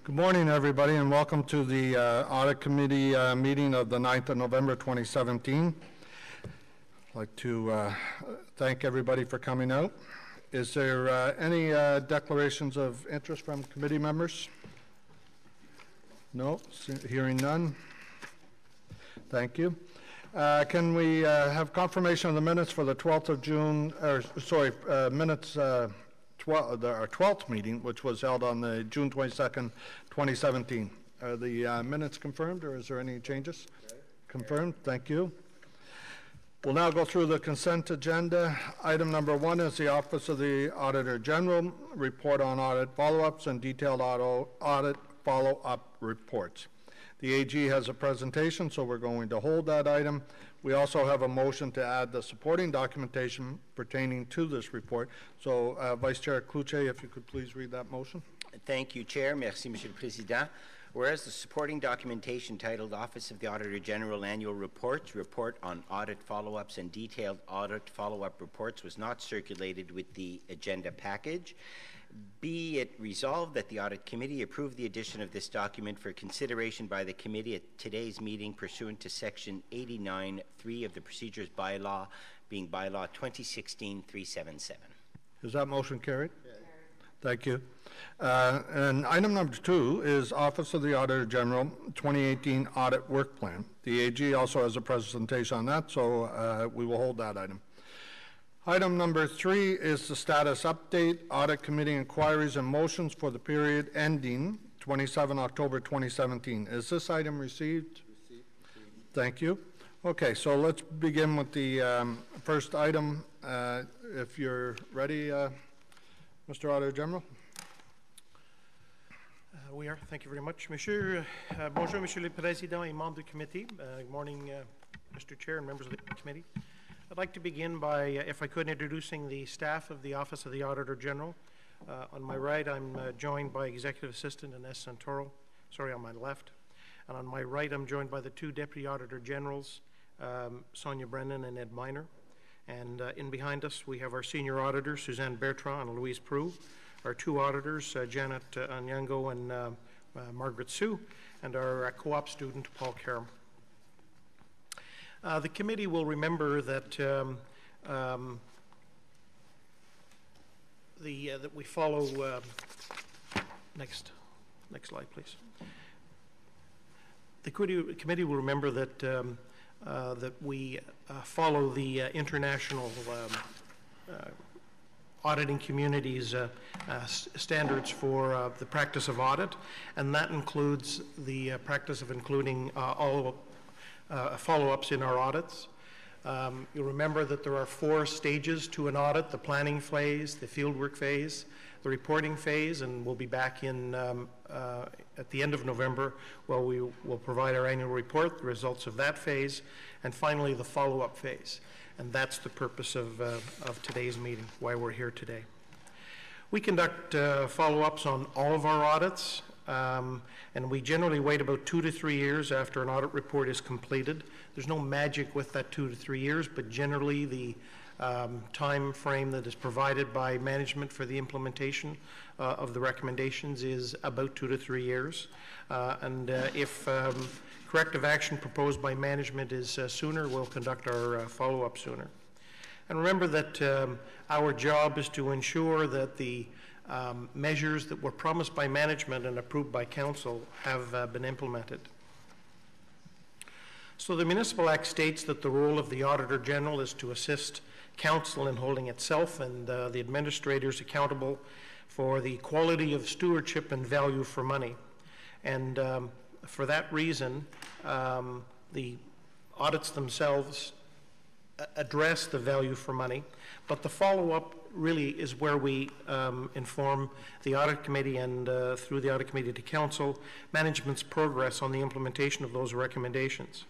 Good morning, everybody, and welcome to the Audit Committee meeting of the 9th of November 2017. I'd like to thank everybody for coming out. Is there any declarations of interest from committee members? No, hearing none. Thank you. Can we have confirmation of the minutes for the 12th of June, minutes our 12th meeting, which was held on the June 22nd, 2017. Are the minutes confirmed, or is there any changes? Okay. Confirmed, thank you. We'll now go through the consent agenda. Item number 1 is the Office of the Auditor General, report on audit follow-ups and detailed audit follow-up reports. The AG has a presentation, so we're going to hold that item. We also have a motion to add the supporting documentation pertaining to this report. So, Vice Chair Cloutier, if you could please read that motion. Thank you, Chair. Merci, Monsieur le Président. Whereas the supporting documentation titled Office of the Auditor General Annual Reports, Report on Audit Follow-ups and Detailed Audit Follow-up Reports was not circulated with the agenda package, be it resolved that the Audit Committee approve the addition of this document for consideration by the Committee at today's meeting pursuant to Section 89(3) of the Procedures Bylaw, being Bylaw 2016-377. Is that motion carried? Yes. Thank you. And item number 2 is Office of the Auditor General 2018 Audit Work Plan. The AG also has a presentation on that, so we will hold that item. Item number 3 is the status update, Audit Committee inquiries and motions for the period ending 27 October 2017. Is this item received? Received. Thank you. Okay, so let's begin with the first item. If you're ready, Mr. Auditor General. We are. Thank you very much. Bonjour, Monsieur le Président et membres du comité. Good morning, Mr. Chair and members of the committee. I'd like to begin by, if I could, introducing the staff of the Office of the Auditor General. On my right, I'm joined by Executive Assistant Ines Santoro, on my left. And on my right, I'm joined by the 2 Deputy Auditor Generals, Sonia Brennan and Ed Miner. And in behind us, we have our Senior Auditors, Suzanne Bertrand and Louise Prue, our 2 Auditors, Janet Anyango and Margaret Sue, and our co-op student, Paul Karam. The committee will remember that that we follow. Next slide, please. The committee will remember that that we follow the international auditing community's standards for the practice of audit, and that includes the practice of including all follow-ups in our audits. You'll remember that there are 4 stages to an audit: the planning phase, the fieldwork phase, the reporting phase, and we'll be back in at the end of November, where we will provide our annual report, the results of that phase, and finally the follow-up phase. And that's the purpose of today's meeting, why we're here today. We conduct follow-ups on all of our audits. And we generally wait about 2 to 3 years after an audit report is completed. There's no magic with that 2 to 3 years, but generally the time frame that is provided by management for the implementation of the recommendations is about 2 to 3 years. If corrective action proposed by management is sooner, we'll conduct our follow-up sooner. And remember that our job is to ensure that the measures that were promised by management and approved by council have been implemented. So the Municipal Act states that the role of the Auditor General is to assist council in holding itself and the administrators accountable for the quality of stewardship and value for money. And for that reason, the audits themselves address the value for money, but the follow-up really is where we inform the Audit Committee and through the Audit Committee to Council, management's progress on the implementation of those recommendations.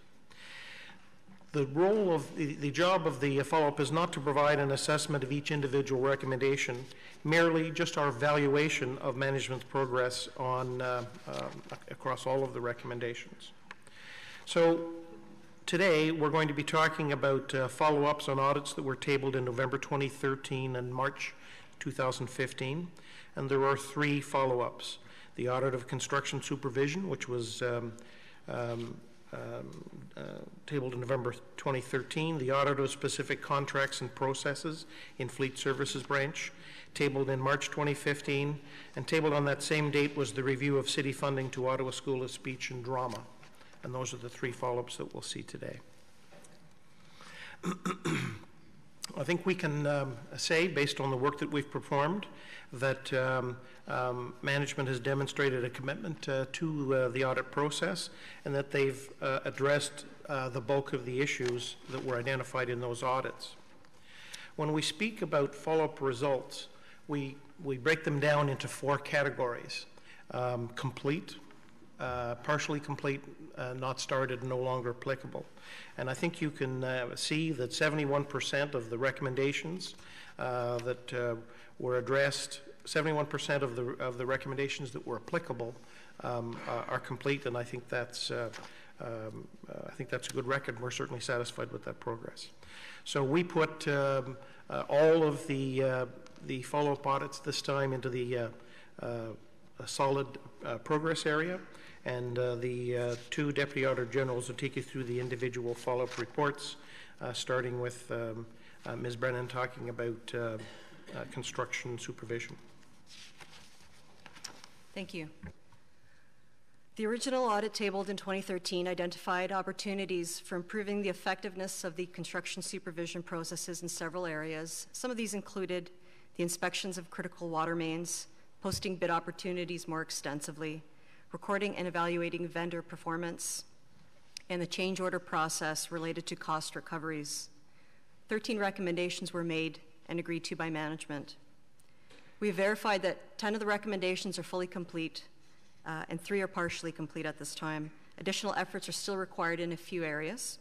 The role of the job of the follow-up is not to provide an assessment of each individual recommendation, merely just our evaluation of management's progress on across all of the recommendations. So today we're going to be talking about follow-ups on audits that were tabled in November 2013 and March 2015, and there are 3 follow-ups. the audit of construction supervision, which was tabled in November 2013, the audit of specific contracts and processes in Fleet Services Branch, tabled in March 2015, and tabled on that same date was the review of city funding to Ottawa School of Speech and Drama. And those are the three follow-ups that we'll see today. I think we can say, based on the work that we've performed, that management has demonstrated a commitment to the audit process, and that they've addressed the bulk of the issues that were identified in those audits. When we speak about follow-up results, we break them down into four categories: complete, partially complete, not started, no longer applicable. And I think you can see that 71% of the recommendations that were addressed, 71% of the recommendations that were applicable are complete, and I think that's a good record. We're certainly satisfied with that progress. So we put all of the follow-up audits this time into the solid progress area, and the two Deputy Auditor Generals will take you through the individual follow-up reports, starting with Ms. Brennan talking about construction supervision. Thank you. The original audit tabled in 2013 identified opportunities for improving the effectiveness of the construction supervision processes in several areas. Some of these included the inspections of critical water mains, posting bid opportunities more extensively, recording and evaluating vendor performance, and the change order process related to cost recoveries. 13 recommendations were made and agreed to by management. We have verified that 10 of the recommendations are fully complete, and 3 are partially complete at this time. Additional efforts are still required in a few areas.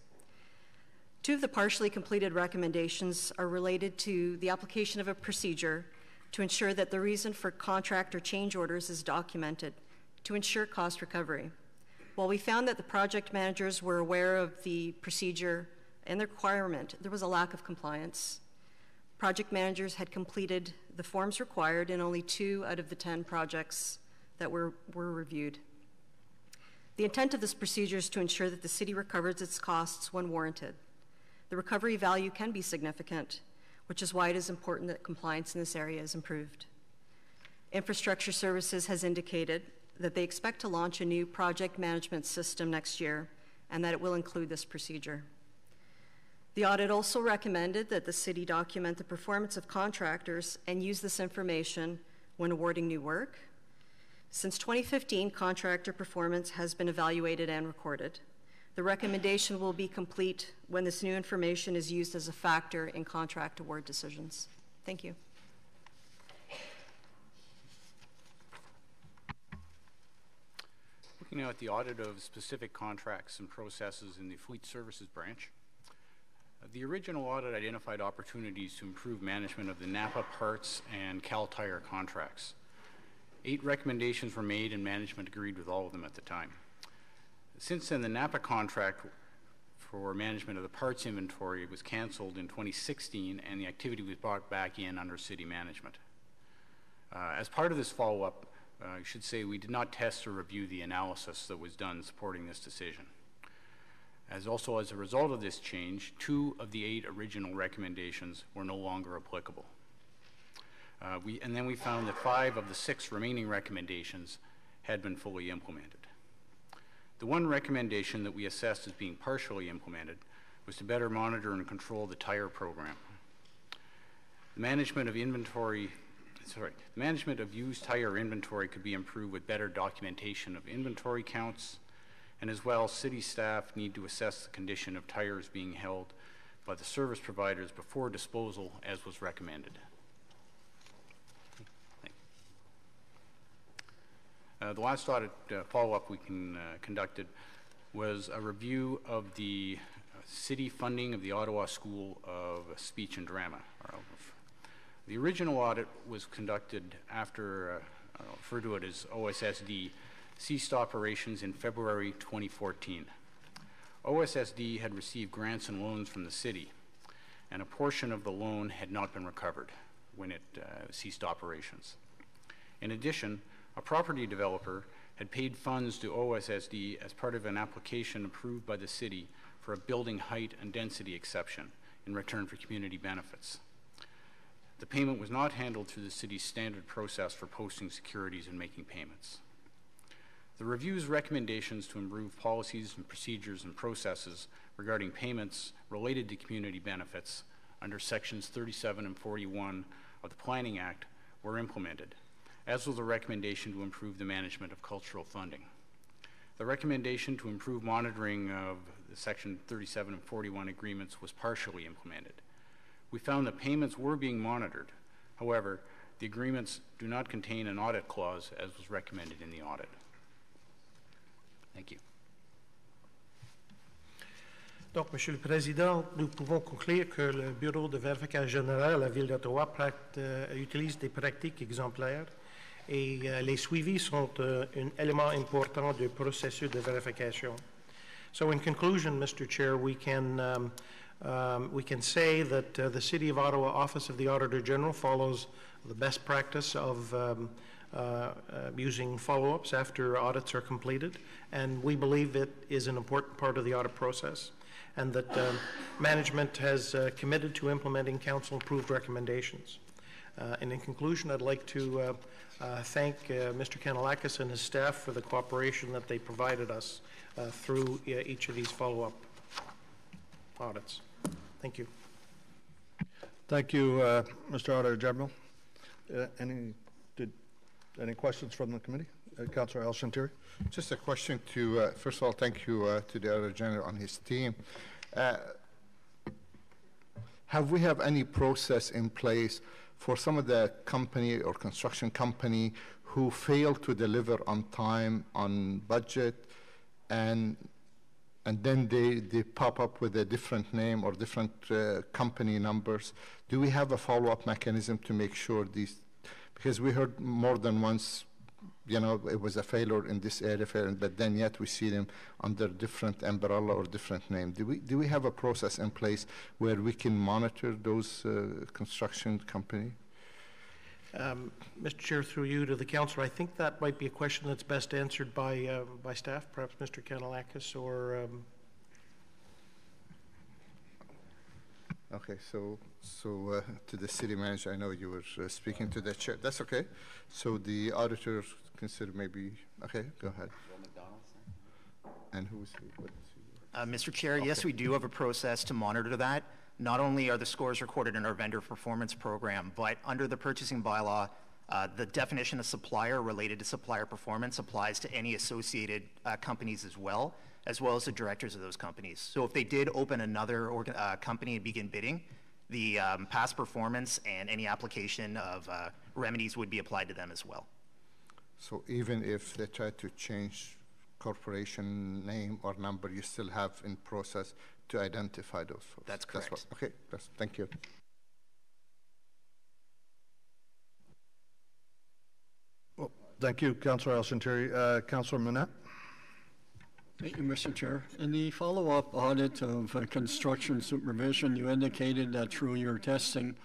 2 of the partially completed recommendations are related to the application of a procedure to ensure that the reason for contract or change orders is documented to ensure cost recovery. While we found that the project managers were aware of the procedure and the requirement, there was a lack of compliance. Project managers had completed the forms required in only 2 out of the 10 projects that were reviewed. The intent of this procedure is to ensure that the city recovers its costs when warranted. The recovery value can be significant, which is why it is important that compliance in this area is improved. Infrastructure Services has indicated that they expect to launch a new project management system next year, and that it will include this procedure. The audit also recommended that the city document the performance of contractors and use this information when awarding new work. Since 2015, contractor performance has been evaluated and recorded. The recommendation will be complete when this new information is used as a factor in contract award decisions. Thank you. Looking now at the audit of specific contracts and processes in the Fleet Services Branch, the original audit identified opportunities to improve management of the Napa Parts and Cal Tire contracts. 8 recommendations were made and management agreed with all of them at the time. Since then, the Napa contract for management of the parts inventory was canceled in 2016, and the activity was brought back in under city management. As part of this follow-up, I should say we did not test or review the analysis that was done supporting this decision. As a result of this change, 2 of the 8 original recommendations were no longer applicable. And then we found that 5 of the 6 remaining recommendations had been fully implemented. The one recommendation that we assessed as being partially implemented was to better monitor and control the tire program. The management of used tire inventory could be improved with better documentation of inventory counts, and as well, city staff need to assess the condition of tires being held by the service providers before disposal, as was recommended. The last audit follow-up we conducted was a review of the city funding of the Ottawa School of Speech and Drama. The original audit was conducted after, I'll refer to it as OSSD, ceased operations in February 2014. OSSD had received grants and loans from the city, and a portion of the loan had not been recovered when it ceased operations. In addition, A property developer had paid funds to OSSD as part of an application approved by the city for a building height and density exception in return for community benefits. The payment was not handled through the city's standard process for posting securities and making payments. The review's recommendations to improve policies and procedures and processes regarding payments related to community benefits under sections 37 and 41 of the Planning Act were implemented, as was the recommendation to improve the management of cultural funding. The recommendation to improve monitoring of the section 37 and 41 agreements was partially implemented. We found that payments were being monitored. However, the agreements do not contain an audit clause as was recommended in the audit. Thank you. Donc, Monsieur le Président, nous pouvons conclure que le Bureau de vérification générale de la Ville d'Ottawa utilise des pratiques exemplaires et les suivis sont un élément important du processus de vérification. So, in conclusion, Mr. Chair, we can say that the City of Ottawa Office of the Auditor General follows the best practice of using follow-ups after audits are completed, and we believe it is an important part of the audit process, and that management has committed to implementing council-approved recommendations. And in conclusion, I'd like to thank Mr. Kanalakis and his staff for the cooperation that they provided us through each of these follow-up audits. Thank you. Thank you, Mr. Auditor General. Any questions from the committee? Councillor El-Shantiri? Just a question to, first of all, thank you to the Auditor General and his team. Have we have any process in place for some of the company or construction company who fail to deliver on time, on budget, and then they pop up with a different name or different company numbers? Do we have a follow-up mechanism to make sure these, because we heard more than once, you know, it was a failure in this area, but then yet we see them under different umbrella or different name. Do we have a process in place where we can monitor those construction company? Mr. Chair, through you to the councillor, I think that might be a question that's best answered by staff, perhaps Mr. Kanalakis or. Okay, so to the city manager, I know you were speaking to the chair. That's okay. So the auditors consider maybe, okay, go ahead. And who is he? What is he? Mr. Chair, okay. Yes, we do have a process to monitor that. Not only are the scores recorded in our vendor performance program, but under the purchasing bylaw, the definition of supplier related to supplier performance applies to any associated companies as well as the directors of those companies. So if they did open another company and begin bidding, the past performance and any application of remedies would be applied to them as well. So even if they try to change corporation name or number, you still have in process to identify those folks? That's correct. Okay, thank you. Well, thank you, Councillor El-Shantiri. Councillor Manette? Thank you, Mr. Chair. In the follow-up audit of construction supervision, you indicated that through your testing,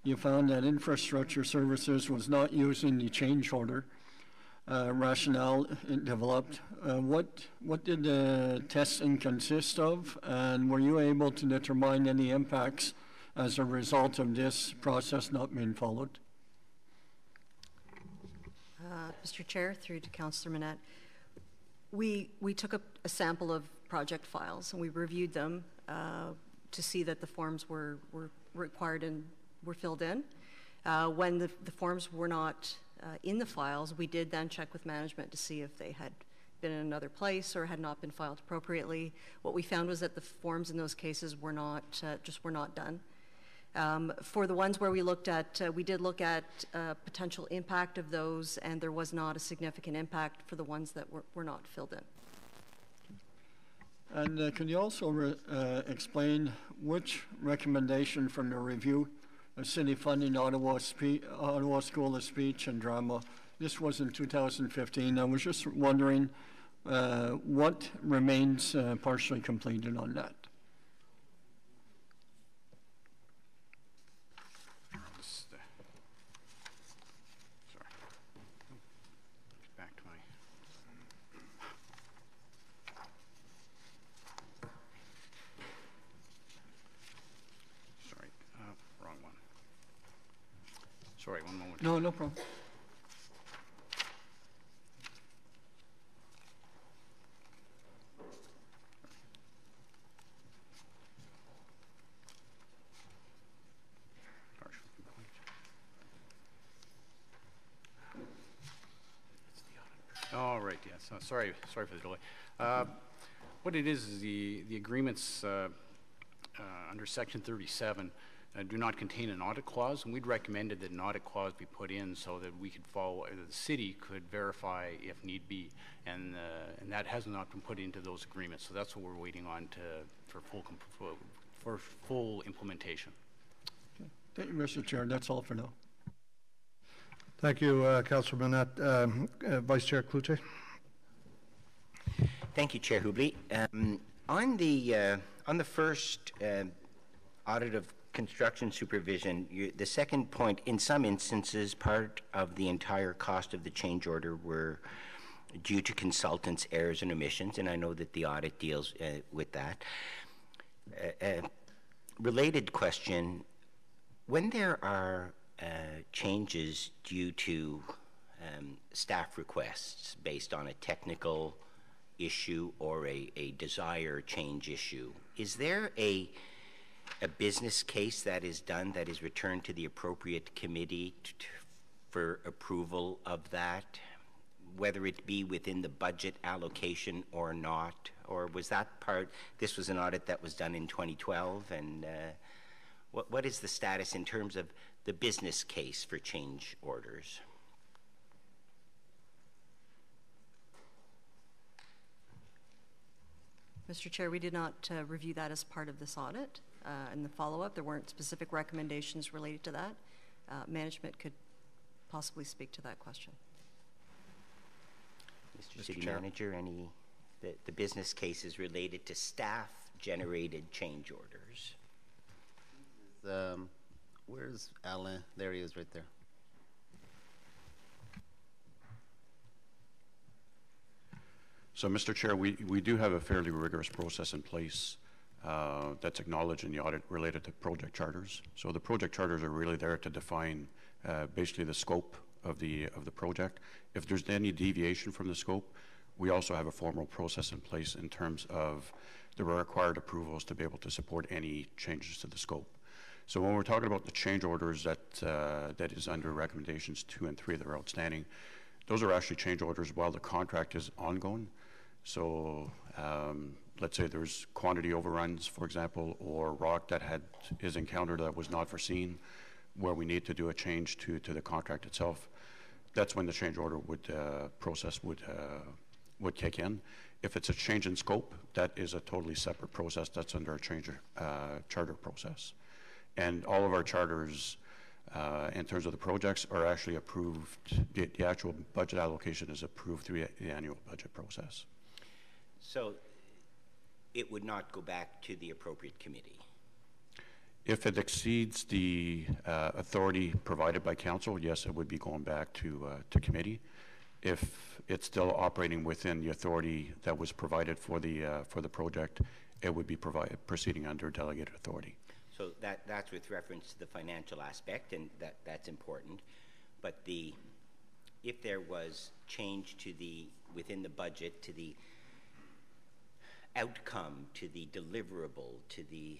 you found that infrastructure services was not using the change order rationale it developed. What did the testing consist of, and were you able to determine any impacts as a result of this process not being followed? Mr. Chair, through to Councillor Manette, we took a sample of project files and we reviewed them to see that the forms were required and were filled in. When the forms were not in the files, we did then check with management to see if they had been in another place or had not been filed appropriately. What we found was that the forms in those cases were not were not done. For the ones where we did look at potential impact of those, and there was not a significant impact for the ones that were not filled in. And can you also explain which recommendation from the review of city funding Ottawa School of Speech and Drama, this was in 2015. I was just wondering what remains partially completed on that. No, no problem. All right, yes. Sorry for the delay. What it is the agreements under Section 37 do not contain an audit clause, and we'd recommended that an audit clause be put in so that we could follow, the city could verify if need be, and that has not been put into those agreements. So that's what we're waiting on for full implementation. Okay. Thank you, Mr. Chair. That's all for now. Thank you, Councilor Manette. Vice Chair Cloutier. Thank you, Chair Hubley. On the first audit of construction supervision, the second point, in some instances, part of the entire cost of the change order were due to consultants' errors and omissions, and I know that the audit deals with that. Related question, when there are changes due to staff requests based on a technical issue or a desire change issue, is there a business case that is done that is returned to the appropriate committee for approval of that, whether it be within the budget allocation or not? Or was that part, this was an audit that was done in 2012, and what is the status in terms of the business case for change orders? Mr. Chair, we did not review that as part of this audit. In the follow-up, there weren't specific recommendations related to that. Management could possibly speak to that question. Mr. City Manager, the business cases related to staff-generated change orders? Where's Alan? There he is right there. So, Mr. Chair, we do have a fairly rigorous process in place that's acknowledged in the audit related to project charters. So the project charters are really there to define basically the scope of the project. If there's any deviation from the scope, we also have a formal process in place in terms of the required approvals to be able to support any changes to the scope. So when we're talking about the change orders that is under recommendations 2 and 3 that are outstanding, those are actually change orders while the contract is ongoing. So let's say there's quantity overruns, for example, or rock that is encountered that was not foreseen, where we need to do a change to the contract itself. That's when the change order process would kick in. If it's a change in scope, that is a totally separate process. That's under a charter process. And all of our charters, in terms of the projects, are actually approved. The actual budget allocation is approved through the annual budget process. So it would not go back to the appropriate committee? If it exceeds the authority provided by council, yes, it would be going back to committee. If it's still operating within the authority that was provided for the project, it would be proceeding under delegated authority. So that's with reference to the financial aspect, and that's important. But if there was change within the budget, to the outcome, to the deliverable, to the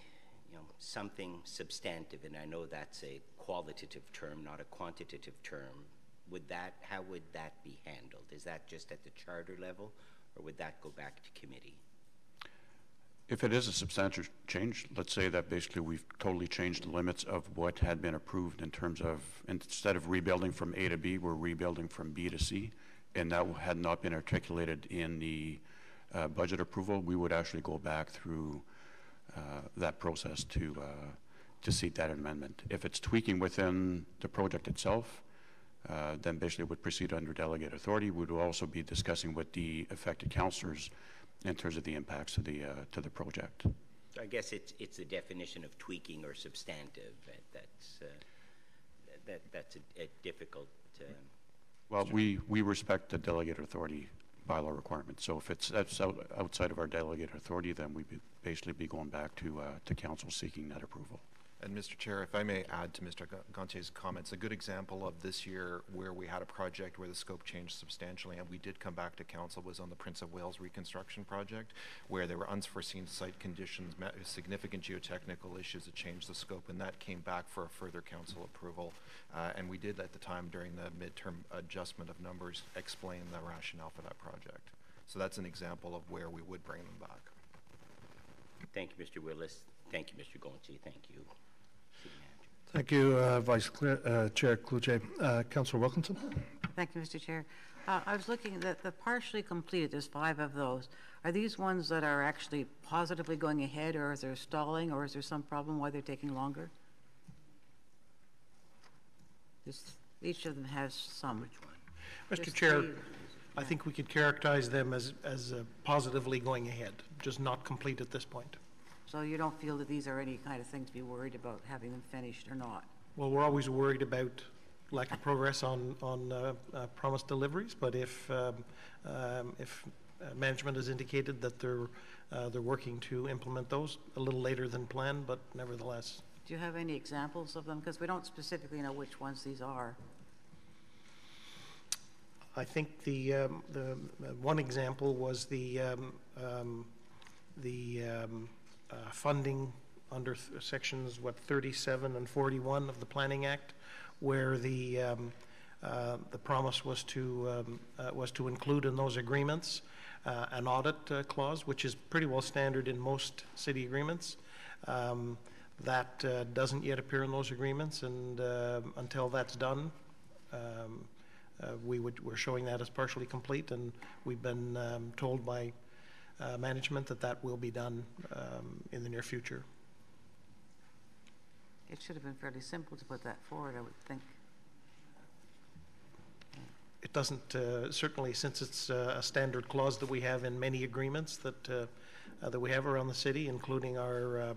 something substantive, and I know that's a qualitative term, not a quantitative term, how would that be handled? Is that just at the charter level, or would that go back to committee? If it is a substantial change, let's say that basically we've totally changed the limits of what had been approved in terms of, instead of rebuilding from A to B, we're rebuilding from B to C, and that had not been articulated in the budget approval, we would actually go back through that process to seek that amendment. If it's tweaking within the project itself, then basically it would proceed under delegated authority. We would also be discussing with the affected councillors in terms of the impacts to the project. So I guess it's the definition of tweaking or substantive that's a difficult. Well, we respect the delegated authority bylaw requirement. So if that's outside of our delegated authority, then we'd basically be going back to council seeking that approval. And Mr. Chair, if I may add to Mr. Gantier's comments, a good example of this year where we had a project where the scope changed substantially and we did come back to council was on the Prince of Wales reconstruction project, where there were unforeseen site conditions, significant geotechnical issues that changed the scope, and that came back for a further council approval. And we did at the time, during the midterm adjustment of numbers, explain the rationale for that project. So that's an example of where we would bring them back. Thank you, Mr. Willis. Thank you, Mr. Gontier. Thank you. Thank you, Chair Cloutier. Councillor Wilkinson. Thank you, Mr. Chair. I was looking at the partially completed. There's 5 of those. Are these ones that are actually positively going ahead, or is there stalling, or is there some problem why they're taking longer? Each of them has some. Which one? Mr. Chair, I think we could characterize them as positively going ahead, just not complete at this point. So you don't feel that these are any kind of thing to be worried about having them finished or not? Well, we're always worried about lack of progress on promised deliveries, but if management has indicated that they're working to implement those a little later than planned, but nevertheless. Do you have any examples of them? Because we don't specifically know which ones these are. I think the one example was the funding under sections 37 and 41 of the Planning Act, where the promise was to include in those agreements an audit clause, which is pretty well standard in most city agreements. That doesn't yet appear in those agreements, and until that's done, we're showing that as partially complete, and we've been told by management that will be done in the near future. It should have been fairly simple to put that forward, I would think. It doesn't, certainly, since it's a standard clause that we have in many agreements that we have around the city, including our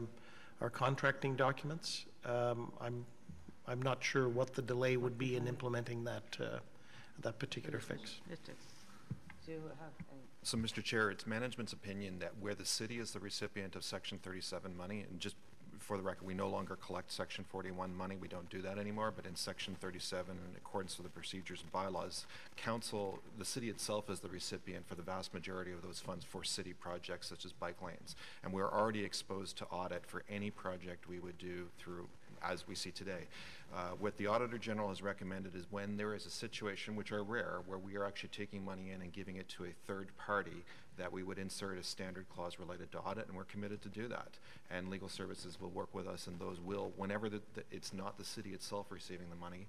contracting documents. I'm not sure what the delay would be in implementing that particular fix. So, Mr. Chair, it's management's opinion that where the city is the recipient of Section 37 money, and just for the record, we no longer collect Section 41 money. We don't do that anymore, but in Section 37, in accordance with the procedures and bylaws, council, the city itself is the recipient for the vast majority of those funds for city projects such as bike lanes. And we're already exposed to audit for any project we would do through, as we see today. What the Auditor General has recommended is when there is a situation, which are rare, where we are actually taking money in and giving it to a third party, that we would insert a standard clause related to audit, and we're committed to do that. And legal services will work with us, and those will, whenever it's not the city itself receiving the money,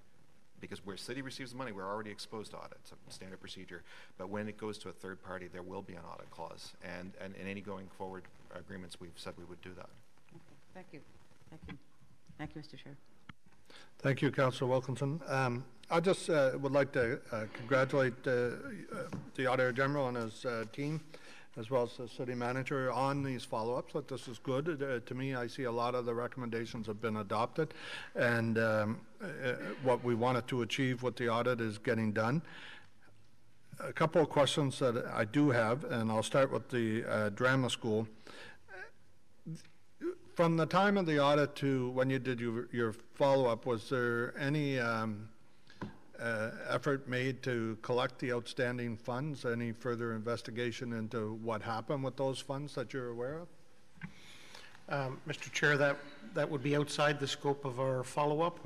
because where city receives the money, we're already exposed to audit. It's a standard procedure. But when it goes to a third party, there will be an audit clause. And in any going forward agreements, we've said we would do that. Okay. Thank you. Thank you. Thank you, Mr. Chair. Thank you, Councillor Wilkinson. I just would like to congratulate the Auditor General and his team, as well as the city manager, on these follow-ups. That this is good. To me, I see a lot of the recommendations have been adopted, and what we wanted to achieve with the audit is getting done. A couple of questions that I do have, and I'll start with the drama school. From the time of the audit to when you did your follow-up, was there any effort made to collect the outstanding funds? Any further investigation into what happened with those funds that you're aware of? Mr. Chair, that would be outside the scope of our follow-up.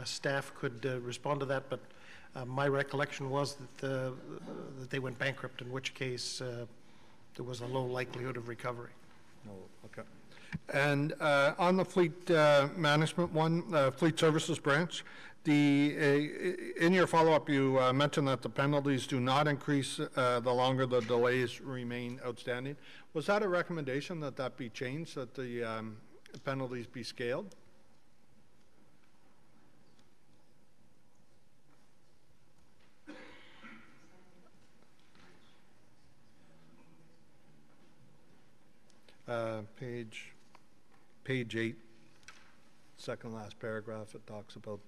Staff could respond to that, but my recollection was that they went bankrupt, in which case there was a low likelihood of recovery. Oh, okay. And on the fleet management one, fleet services branch, in your follow-up you mentioned that the penalties do not increase the longer the delays remain outstanding. Was that a recommendation that be changed, that the penalties be scaled? Page 8, second last paragraph, it talks about,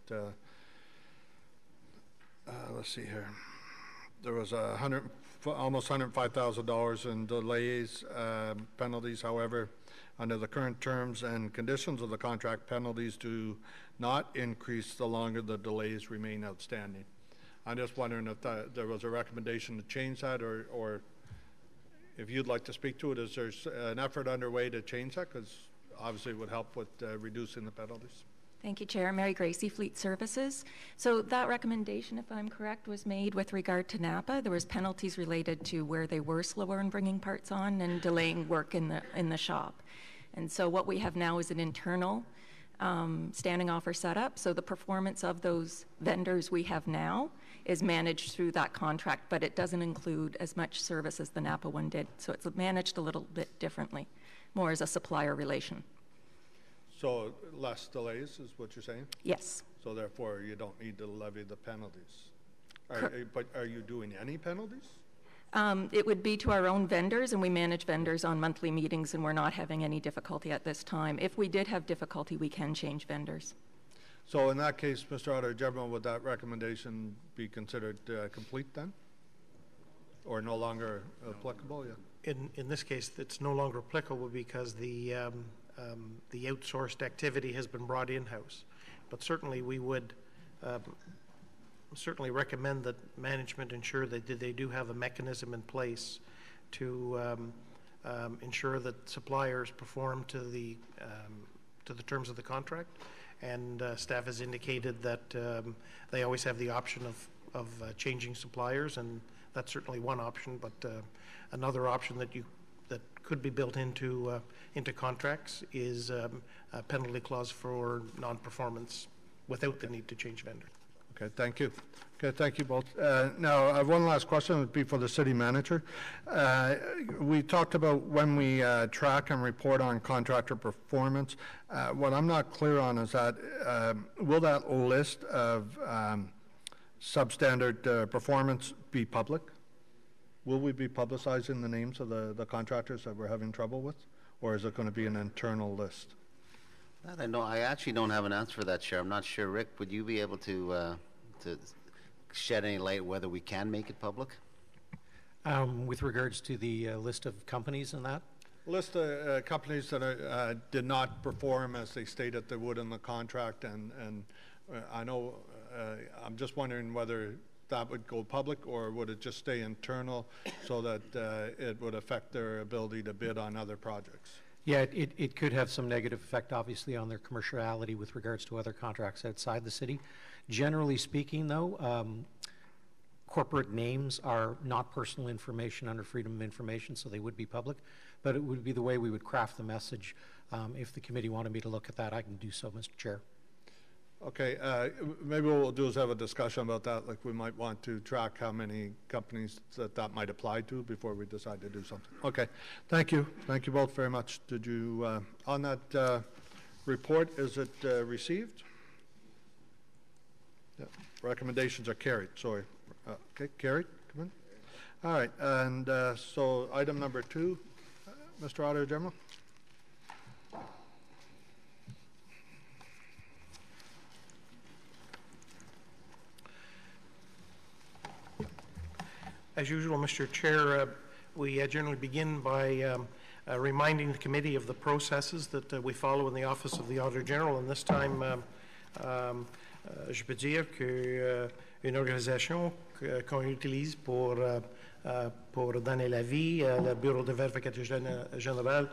let's see here, there was almost $105,000 in delays, penalties. However, under the current terms and conditions of the contract, penalties do not increase the longer the delays remain outstanding. I'm just wondering if there was a recommendation to change that, or if you'd like to speak to it, is there an effort underway to change that? Because obviously it would help with reducing the penalties. Thank you, Chair. Mary Gracie, Fleet Services. So that recommendation, if I'm correct, was made with regard to Napa. There was penalties related to where they were slower in bringing parts on and delaying work in the shop. And so what we have now is an internal standing offer setup. So the performance of those vendors we have now is managed through that contract, but it doesn't include as much service as the Napa one did. So it's managed a little bit differently, more as a supplier relation. So less delays is what you're saying? Yes. So therefore, you don't need to levy the penalties. But are you doing any penalties? It would be to our own vendors, and we manage vendors on monthly meetings, and we're not having any difficulty at this time. If we did have difficulty, we can change vendors. So in that case, Mr. Auditor General, would that recommendation be considered complete then? Or no longer applicable? Yeah. In this case, it's no longer applicable because the outsourced activity has been brought in-house. But certainly we would certainly recommend that management ensure that they do have a mechanism in place to ensure that suppliers perform to the terms of the contract. And staff has indicated that they always have the option of changing suppliers, and that's certainly one option. But another option that could be built into contracts is a penalty clause for non-performance without the need to change vendor. Okay, thank you. Okay, thank you both. Now, I have one last question. It would be for the city manager. We talked about when we track and report on contractor performance. What I'm not clear on is that will that list of substandard performance be public? Will we be publicizing the names of the contractors that we're having trouble with, or is it going to be an internal list? I actually don't have an answer for that, Chair. I'm not sure. Rick, would you be able to shed any light whether we can make it public? With regards to the list of companies and that? List of companies that did not perform as they stated they would in the contract, and I know, I'm just wondering whether that would go public, or would it just stay internal so that it would affect their ability to bid on other projects? Yeah, it could have some negative effect, obviously, on their commerciality with regards to other contracts outside the city. Generally speaking, though, corporate names are not personal information under Freedom of Information, so they would be public, but it would be the way we would craft the message. If the committee wanted me to look at that, I can do so, Mr. Chair. Okay, maybe what we'll do is have a discussion about that. Like, we might want to track how many companies that might apply to before we decide to do something. Okay, thank you. Thank you both very much. Did you, on that report, is it received? Yeah. Recommendations are carried. Sorry. Okay, carried. Come in. All right, and so item number 2, Mr. Auditor General. As usual, Mr. Chair, we generally begin by reminding the committee of the processes that we follow in the Office of the Auditor General. And this time, je peux dire qu'une organisation qu'on utilise pour donner l'avis, le Bureau de vérification générale,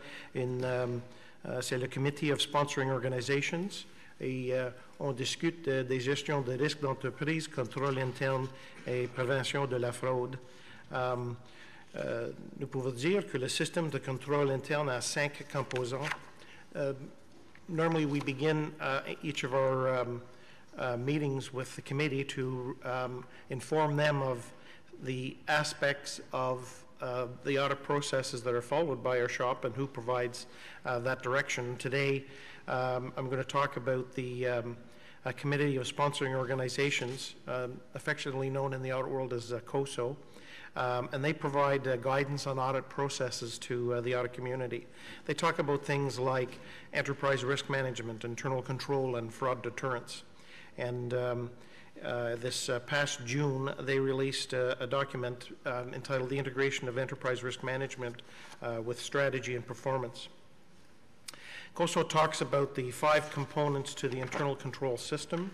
c'est le Committee of Sponsoring Organizations. Et on discute des gestions de risques d'entreprise, contrôle interne et prévention de la fraude. Nous pouvons dire que le système de contrôle interne a 5 composants. Normally we begin each of our meetings with the committee to inform them of the aspects of the audit processes that are followed by our shop and who provides that direction. Today, I'm going to talk about the Committee of Sponsoring Organizations, affectionately known in the audit world as COSO, and they provide guidance on audit processes to the audit community. They talk about things like enterprise risk management, internal control, and fraud deterrence. And this past June, they released a document entitled The Integration of Enterprise Risk Management with Strategy and Performance. COSO talks about the 5 components to the internal control system,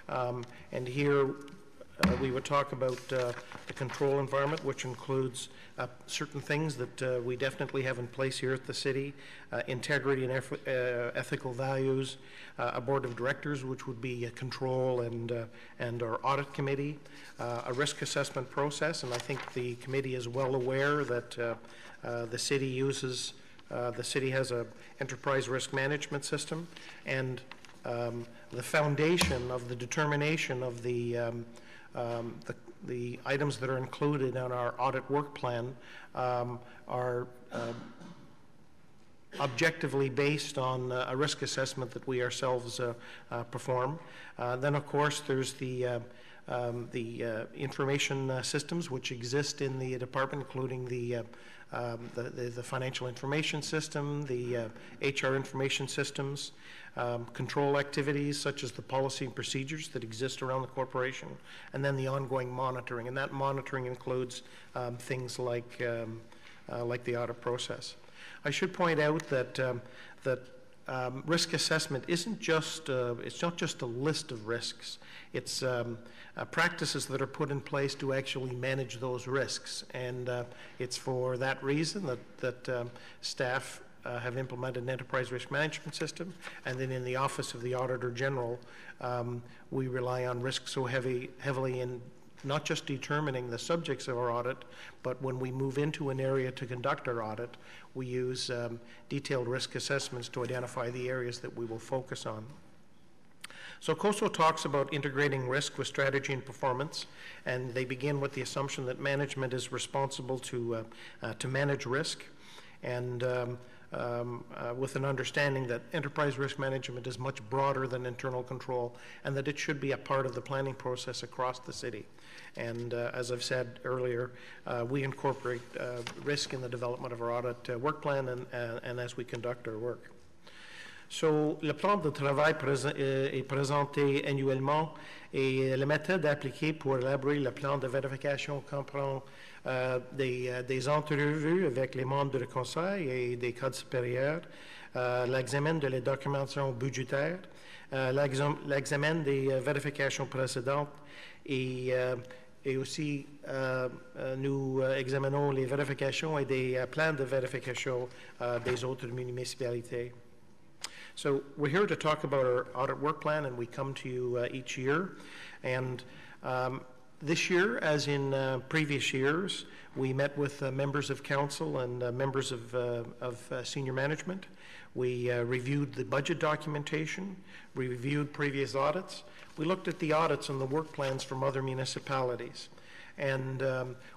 and here we would talk about the control environment, which includes certain things that we definitely have in place here at the city, integrity and ethical values, a board of directors, which would be a control and our audit committee, a risk assessment process, and I think the committee is well aware that the city has a enterprise risk management system, and the foundation of the determination of the items that are included in our audit work plan are objectively based on a risk assessment that we ourselves perform. Then, of course, there's the information systems which exist in the department, including the financial information system, the HR information systems, control activities such as the policy and procedures that exist around the corporation, and then the ongoing monitoring. And that monitoring includes things like the audit process. I should point out that risk assessment isn't just it's not just a list of risks. It's practices that are put in place to actually manage those risks, and it's for that reason that staff have implemented an enterprise risk management system, and then in the Office of the Auditor General, we rely on risk so heavily in not just determining the subjects of our audit, but when we move into an area to conduct our audit, we use detailed risk assessments to identify the areas that we will focus on. So COSO talks about integrating risk with strategy and performance, and they begin with the assumption that management is responsible to manage risk, and with an understanding that enterprise risk management is much broader than internal control, and that it should be a part of the planning process across the city. And as I've said earlier, we incorporate risk in the development of our audit work plan and as we conduct our work. So, le plan de travail est présenté annuellement et la méthode appliquée pour élaborer le plan de vérification comprend des entrevues avec les membres du conseil et des cadres supérieurs, l'examen de la documentation budgétaire, l'examen des vérifications précédentes et aussi nous examinons les vérifications et des plans de vérification des autres municipalités. So we're here to talk about our audit work plan, and we come to you each year. And this year, as in previous years, we met with members of council and members of senior management. We reviewed the budget documentation. We reviewed previous audits. We looked at the audits and the work plans from other municipalities. And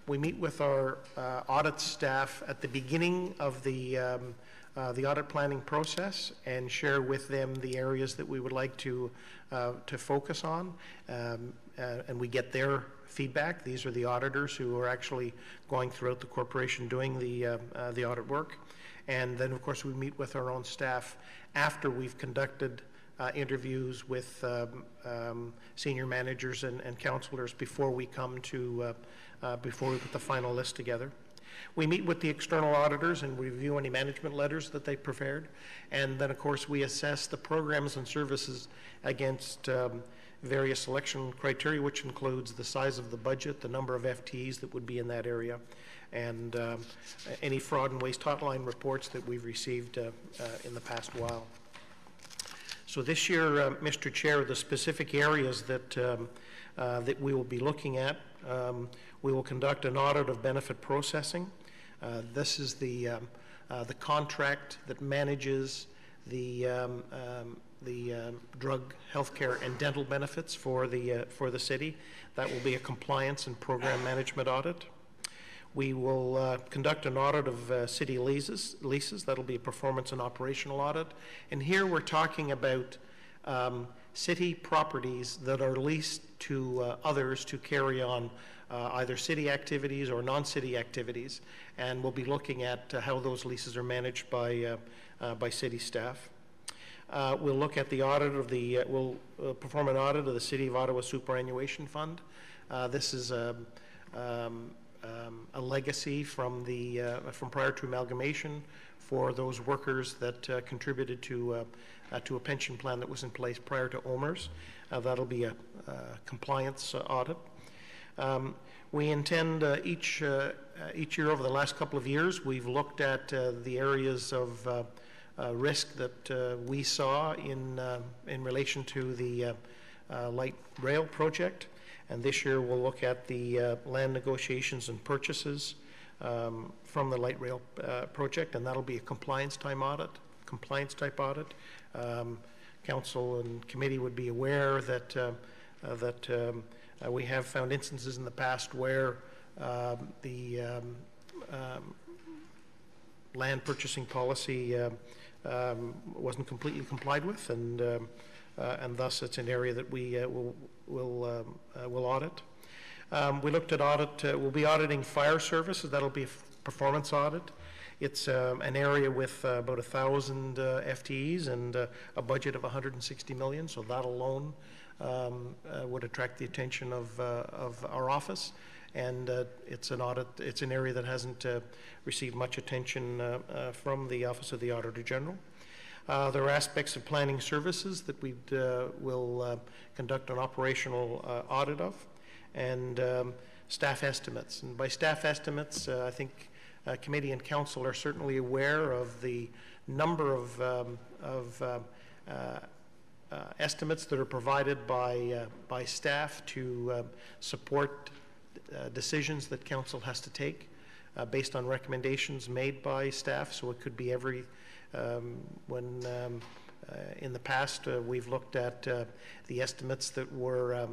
we meet with our audit staff at the beginning of the audit planning process and share with them the areas that we would like to focus on, and we get their feedback. These are the auditors who are actually going throughout the corporation doing the audit work, and then of course we meet with our own staff after we've conducted interviews with senior managers and councillors before we come to before we put the final list together. We meet with the external auditors and review any management letters that they prepared. And then, of course, we assess the programs and services against various selection criteria, which includes the size of the budget, the number of FTEs that would be in that area, and any fraud and waste hotline reports that we've received in the past while. So this year, Mr. Chair, the specific areas that we will be looking at, we will conduct an audit of benefit processing. This is the contract that manages the drug, healthcare, and dental benefits for the city. That will be a compliance and program management audit. We will conduct an audit of city leases. That'll be a performance and operational audit. And here we're talking about city properties that are leased to others to carry on either city activities or non-city activities, and we'll be looking at how those leases are managed by city staff. We'll look at the audit of we'll perform an audit of the City of Ottawa Superannuation Fund. This is a legacy from from prior to amalgamation for those workers that contributed to a pension plan that was in place prior to OMERS. That'll be a compliance audit. We intend each year over the last couple of years, we've looked at the areas of risk that we saw in relation to the light rail project. And this year we'll look at the land negotiations and purchases from the light rail project, and that'll be a compliance type audit. Council and committee would be aware that we have found instances in the past where the land purchasing policy wasn't completely complied with, and thus it's an area that we will audit. We looked at we'll be auditing fire services. That'll be a performance audit. It's an area with about 1,000 FTEs and a budget of 160 million, so that alone would attract the attention of our office. And it's an audit, it's an area that hasn't received much attention from the Office of the Auditor General. There are aspects of planning services that we will conduct an operational audit of, and staff estimates. And by staff estimates, I think committee and council are certainly aware of the number of estimates that are provided by staff to support decisions that council has to take based on recommendations made by staff. So it could be every in the past we've looked at the estimates that were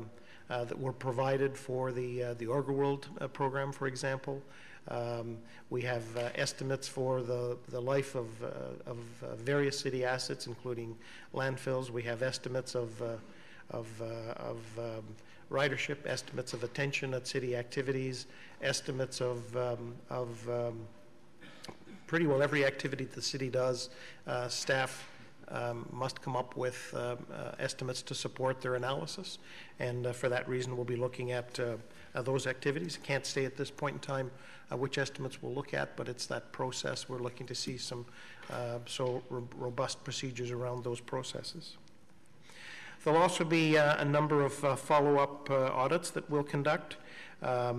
provided for the Orgerworld program, for example. We have estimates for the life of various city assets, including landfills. We have estimates of ridership, estimates of attention at city activities, estimates of pretty well every activity the city does. Staff must come up with estimates to support their analysis, and for that reason we'll be looking at those activities. Can't say at this point in time which estimates we'll look at, but it's that process. We're looking to see some robust procedures around those processes. There'll also be a number of follow-up audits that we'll conduct,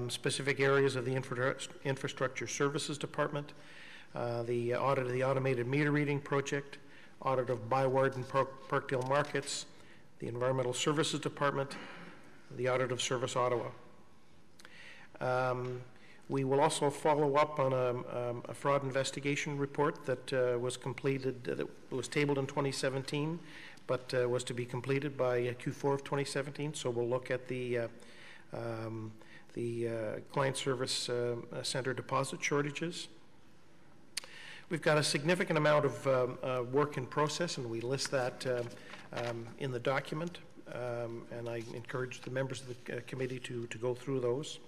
specific areas of the Infrastructure Services Department, the audit of the automated meter reading project, audit of Byward and Parkdale Markets, the Environmental Services Department, the audit of Service Ottawa. We will also follow up on a fraud investigation report that was completed, that was tabled in 2017, but was to be completed by Q4 of 2017. So we'll look at the Client Service Center deposit shortages. We've got a significant amount of work in process, and we list that in the document, and I encourage the members of the committee to go through those.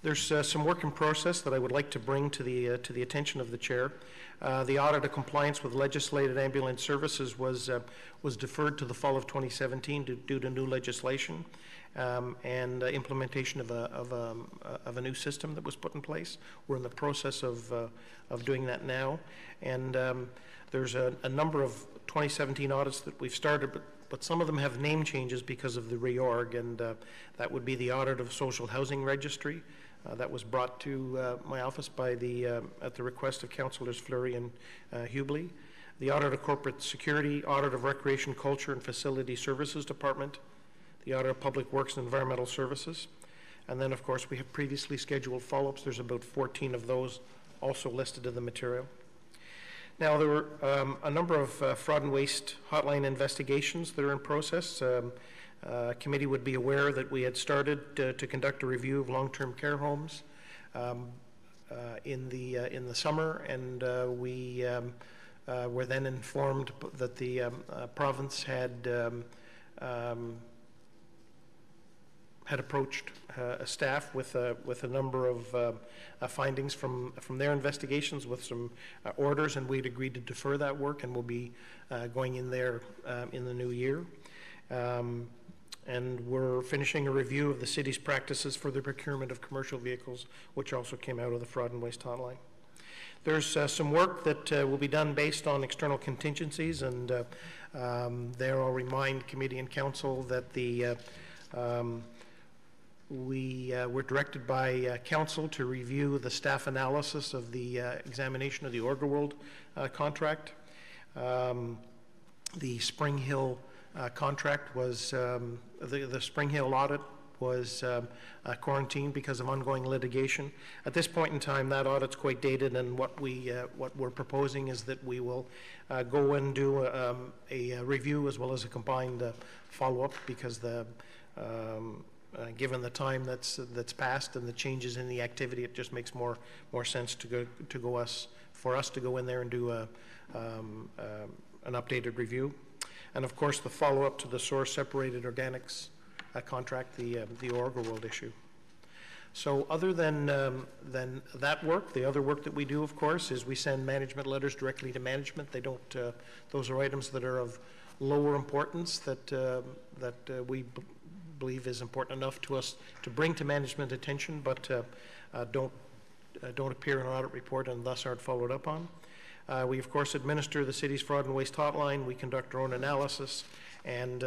There's some work in process that I would like to bring to the attention of the chair. The audit of compliance with legislated ambulance services was deferred to the fall of 2017 due to new legislation and implementation of a new system that was put in place. We're in the process of doing that now, and there's a number of 2017 audits that we've started, but some of them have name changes because of the reorg, and that would be the audit of social housing registry. That was brought to my office by at the request of Councillors Fleury and Hubley. The audit of corporate security, audit of recreation, culture, and facility services department, the audit of public works and environmental services, and then of course we have previously scheduled follow-ups. There's about 14 of those also listed in the material. Now there were a number of fraud and waste hotline investigations that are in process. Committee would be aware that we had started to conduct a review of long-term care homes in the summer, and we were then informed that the province had approached staff with a number of findings from their investigations with some orders, and we'd agreed to defer that work, and we'll be going in there in the new year. And we're finishing a review of the city's practices for the procurement of commercial vehicles, which also came out of the fraud and waste hotline. There's some work that will be done based on external contingencies, and there I'll remind committee and council that we were directed by council to review the staff analysis of the examination of the Orga-World contract. The Spring Hill contract was, the Spring Hill audit was quarantined because of ongoing litigation. At this point in time, that audit's quite dated, and what we're proposing is that we will go and do a review as well as a combined follow-up, because the given the time that's passed and the changes in the activity, it just makes more sense for us to go in there and do an updated review. And of course, the follow-up to the source separated organics contract, the Orga-World issue. So other than that work, the other work that we do, of course, is we send management letters directly to management. They don't, those are items that are of lower importance that we believe is important enough to us to bring to management attention, but don't appear in an audit report and thus aren't followed up on. We, of course, administer the city's fraud and waste hotline. We conduct our own analysis, and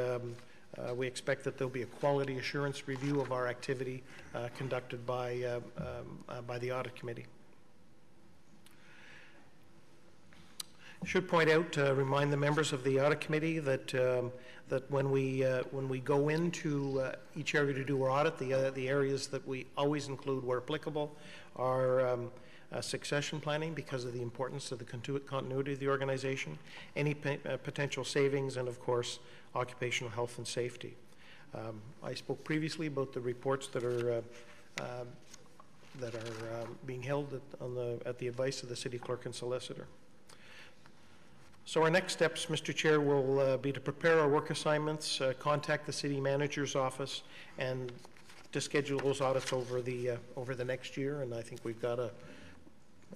we expect that there'll be a quality assurance review of our activity conducted by the audit committee. Should point out, remind the members of the audit committee that that when we go into each area to do our audit, the areas that we always include where applicable are succession planning, because of the importance of the continuity of the organization, any potential savings, and of course occupational health and safety. I spoke previously about the reports that are being held at the advice of the city clerk and solicitor. So our next steps, Mr. Chair, will be to prepare our work assignments, contact the city manager's office, and to schedule those audits over the next year. And I think we've got an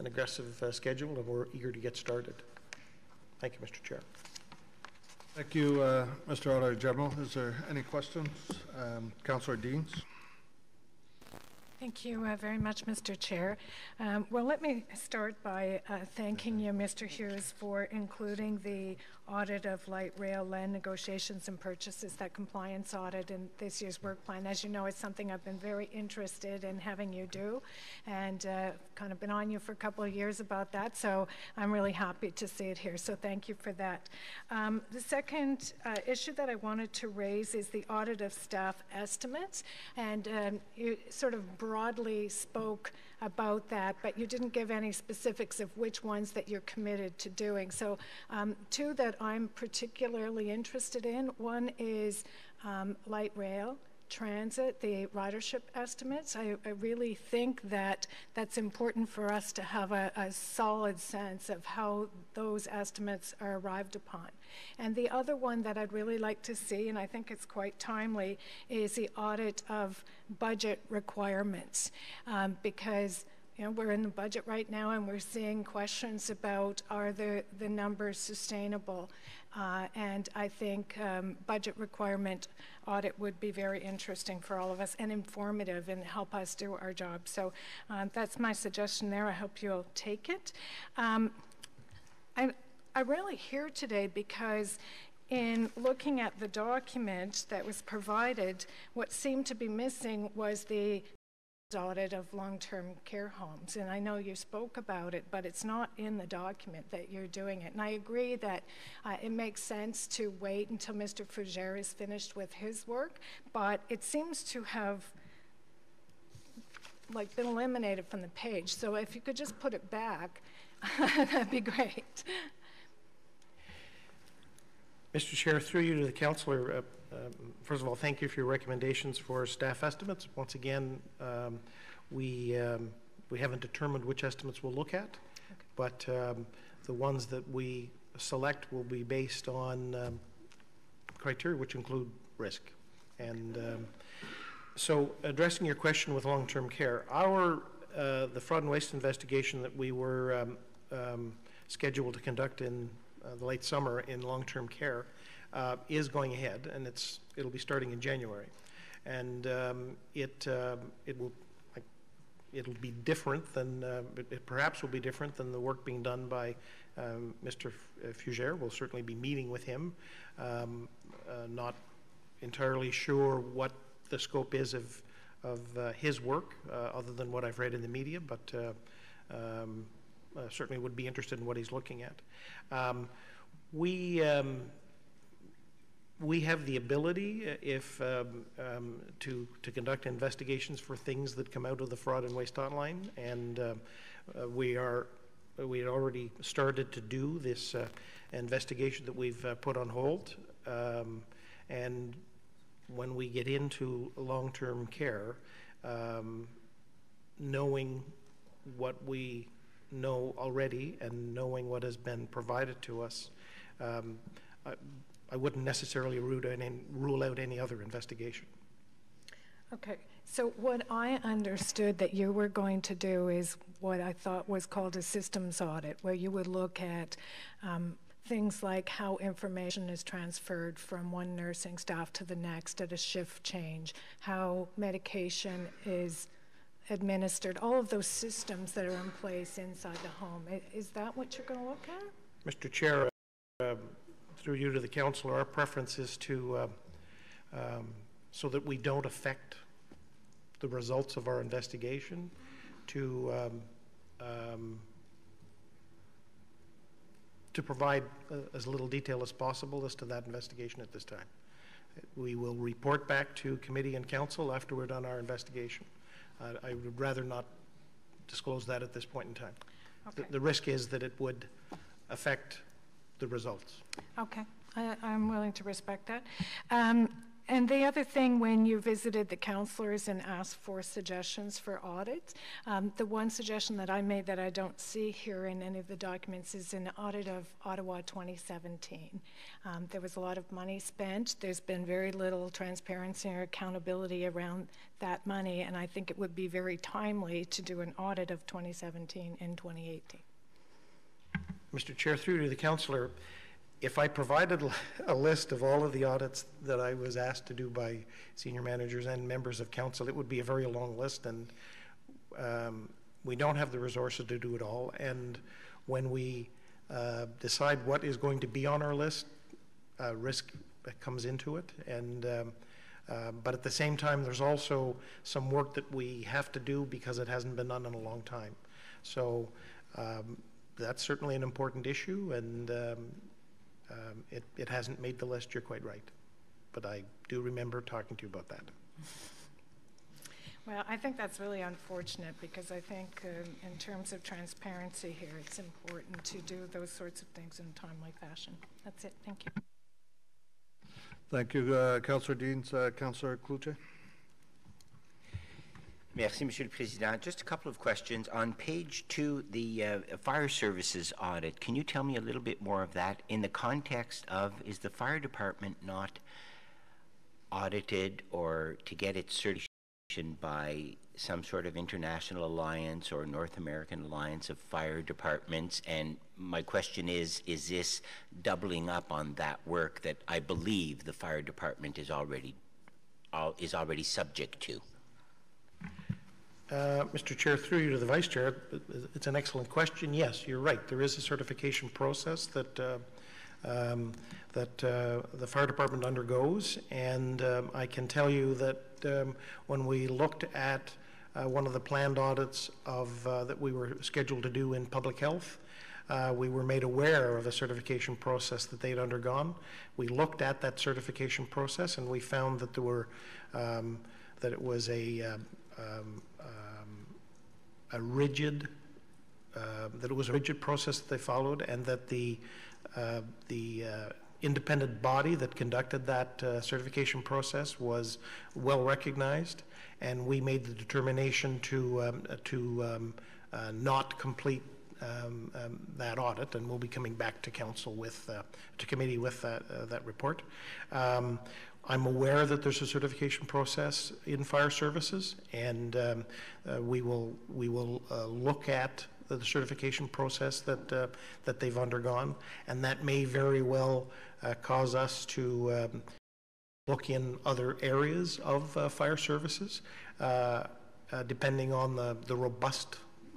aggressive schedule, and we're eager to get started. Thank you, Mr. Chair. Thank you, Mr. Auditor General. Is there any questions? Councillor Deans. Thank you very much, Mr. Chair. Well, let me start by thanking you, Mr. Hughes, for including the audit of light rail land negotiations and purchases, that compliance audit in this year's work plan. As you know, it's something I've been very interested in having you do, and kind of been on you for a couple of years about that, so I'm really happy to see it here, so thank you for that. The second issue that I wanted to raise is the audit of staff estimates, and you sort of broadly spoke about that, but you didn't give any specifics of which ones that you're committed to doing. So two that I'm particularly interested in, one is light rail, transit, the ridership estimates. I really think that that's important for us to have a solid sense of how those estimates are arrived upon. And the other one that I'd really like to see, and I think it's quite timely, is the audit of budget requirements, because we're in the budget right now, and we're seeing questions about, are the numbers sustainable? And I think budget requirement audit would be very interesting for all of us and informative and help us do our job. So that's my suggestion there. I hope you'll take it. I'm really here today because in looking at the document that was provided, what seemed to be missing was the audit of long-term care homes, and I know you spoke about it, but it's not in the document that you're doing it. And I agree that it makes sense to wait until Mr. Fougere is finished with his work, but it seems to have been eliminated from the page. So if you could just put it back, that'd be great. Mr. Chair, through you to the councillor, first of all, thank you for your recommendations for staff estimates. Once again, we haven't determined which estimates we'll look at, but the ones that we select will be based on criteria which include risk. And so addressing your question with long-term care, the fraud and waste investigation that we were scheduled to conduct in the late summer in long-term care is going ahead, and it'll be starting in January. And it'll be different than, it perhaps will be different than the work being done by Mr. Fugere. We'll certainly be meeting with him. Not entirely sure what the scope is of his work, other than what I've read in the media, but certainly would be interested in what he's looking at. We have the ability, if to conduct investigations for things that come out of the fraud and waste hotline, and we had already started to do this investigation that we've put on hold. And when we get into long-term care, knowing what we know already and knowing what has been provided to us, I wouldn't necessarily rule out any other investigation. Okay, so what I understood that you were going to do is what I thought was called a systems audit, where you would look at things like how information is transferred from one nursing staff to the next at a shift change, how medication is administered, all of those systems that are in place inside the home. Is that what you're going to look at? Mr. Chair, through you to the council, our preference is to, so that we don't affect the results of our investigation, to provide as little detail as possible as to that investigation at this time. We will report back to committee and council after we're done our investigation. I would rather not disclose that at this point in time. Okay. The risk is that it would affect the results. Okay, I'm willing to respect that. And the other thing, when you visited the councillors and asked for suggestions for audits, the one suggestion that I made that I don't see here in any of the documents is an audit of Ottawa 2017. There was a lot of money spent. There's been very little transparency or accountability around that money, and I think it would be very timely to do an audit of 2017 in 2018. Mr. Chair, through to the councillor, if I provided a list of all of the audits that I was asked to do by senior managers and members of council, it would be a very long list, and we don't have the resources to do it all. And when we decide what is going to be on our list, risk comes into it. And but at the same time, there's also some work that we have to do because it hasn't been done in a long time. So that's certainly an important issue, and it hasn't made the list, you're quite right. But I do remember talking to you about that. Well, I think that's really unfortunate, because I think in terms of transparency here, it's important to do those sorts of things in a timely fashion. That's it. Thank you. Thank you, Councillor Deans. Councillor Cloutier. Merci, Monsieur le Président. Just a couple of questions. On page 2, the fire services audit, can you tell me a little bit more of that in the context of, is the fire department not audited or to get its certification by some sort of international alliance or North American alliance of fire departments? And my question is this doubling up on that work that I believe the fire department is already subject to? Mr. Chair, through you to the Vice Chair, it's an excellent question. Yes, you're right. There is a certification process that the fire department undergoes, and I can tell you that when we looked at one of the planned audits of that we were scheduled to do in public health, we were made aware of a certification process that they'd undergone. We looked at that certification process, and we found that there were that it was a rigid process that they followed, and that the independent body that conducted that certification process was well recognized, and we made the determination to not complete that audit, and we'll be coming back to council with to committee with that report. I'm aware that there's a certification process in fire services, and we will look at the certification process that they've undergone, and that may very well cause us to look in other areas of fire services, depending on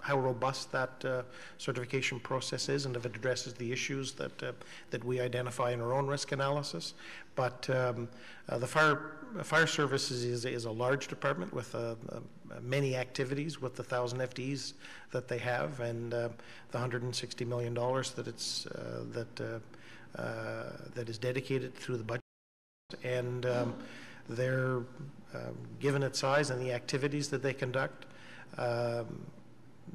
how robust that certification process is, and if it addresses the issues that we identify in our own risk analysis. But the fire services is a large department with many activities, with the 1,000 FTEs that they have, and the $160 million that is dedicated through the budget. And they're given its size and the activities that they conduct,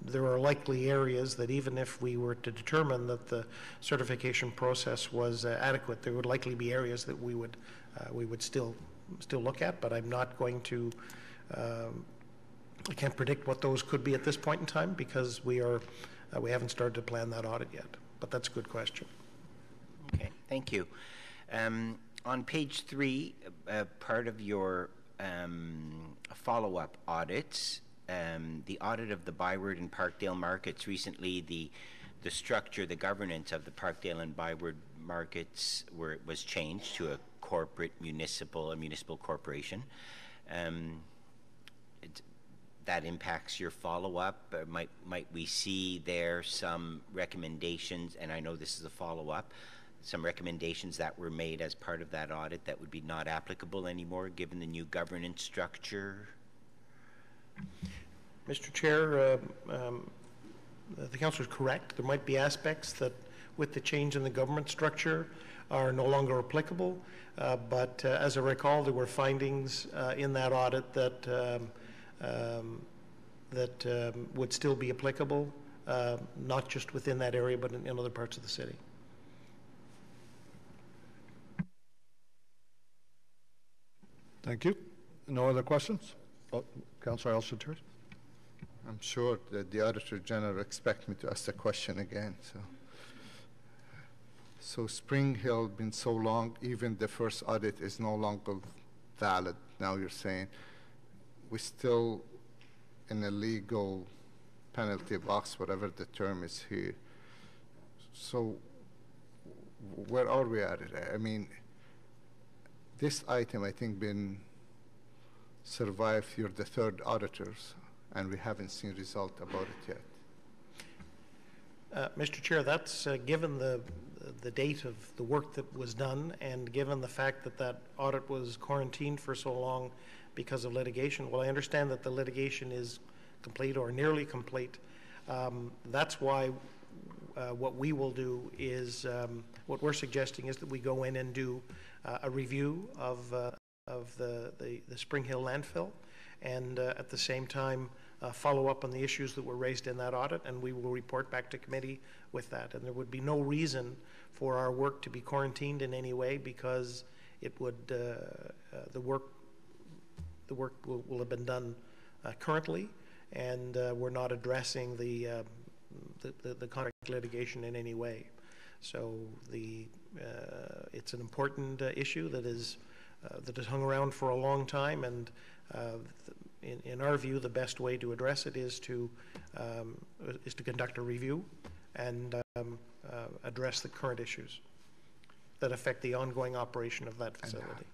there are likely areas that even if we were to determine that the certification process was adequate, there would likely be areas that we would still look at. But I'm not going to. I can't predict what those could be at this point in time, because we haven't started to plan that audit yet. But that's a good question. Okay, thank you. On page 3, part of your follow-up audits, the audit of the Byward and Parkdale markets, recently the structure, the governance of the Parkdale and Byward markets was changed to a municipal corporation. That impacts your follow-up. Might we see there some recommendations, and I know this is a follow-up, some recommendations that were made as part of that audit that would be not applicable anymore given the new governance structure? Mr. Chair, the councillor is correct. There might be aspects that, with the change in the government structure, are no longer applicable. But as I recall, there were findings in that audit that would still be applicable, not just within that area, but in other parts of the city. Thank you. No other questions? Oh, Councillor Elshador. I'm sure that the Auditor General expects me to ask the question again. So Spring Hill been so long, even the first audit is no longer valid. Now you're saying we're still in a legal penalty box, whatever the term is here. So where are we at it? I mean, this item, I think, been survived. You're the third auditors, and we haven't seen result about it yet. Mr. Chair, that's given the date of the work that was done, and given the fact that that audit was quarantined for so long because of litigation. Well, I understand that the litigation is complete or nearly complete. That's why what we will do is, what we're suggesting is that we go in and do a review of the Spring Hill landfill, and at the same time follow up on the issues that were raised in that audit, and we will report back to committee with that. And there would be no reason for our work to be quarantined in any way, because it would the work will have been done currently, and we're not addressing the contract litigation in any way. So it's an important issue that has hung around for a long time, and in our view, the best way to address it is to conduct a review and address the current issues that affect the ongoing operation of that facility.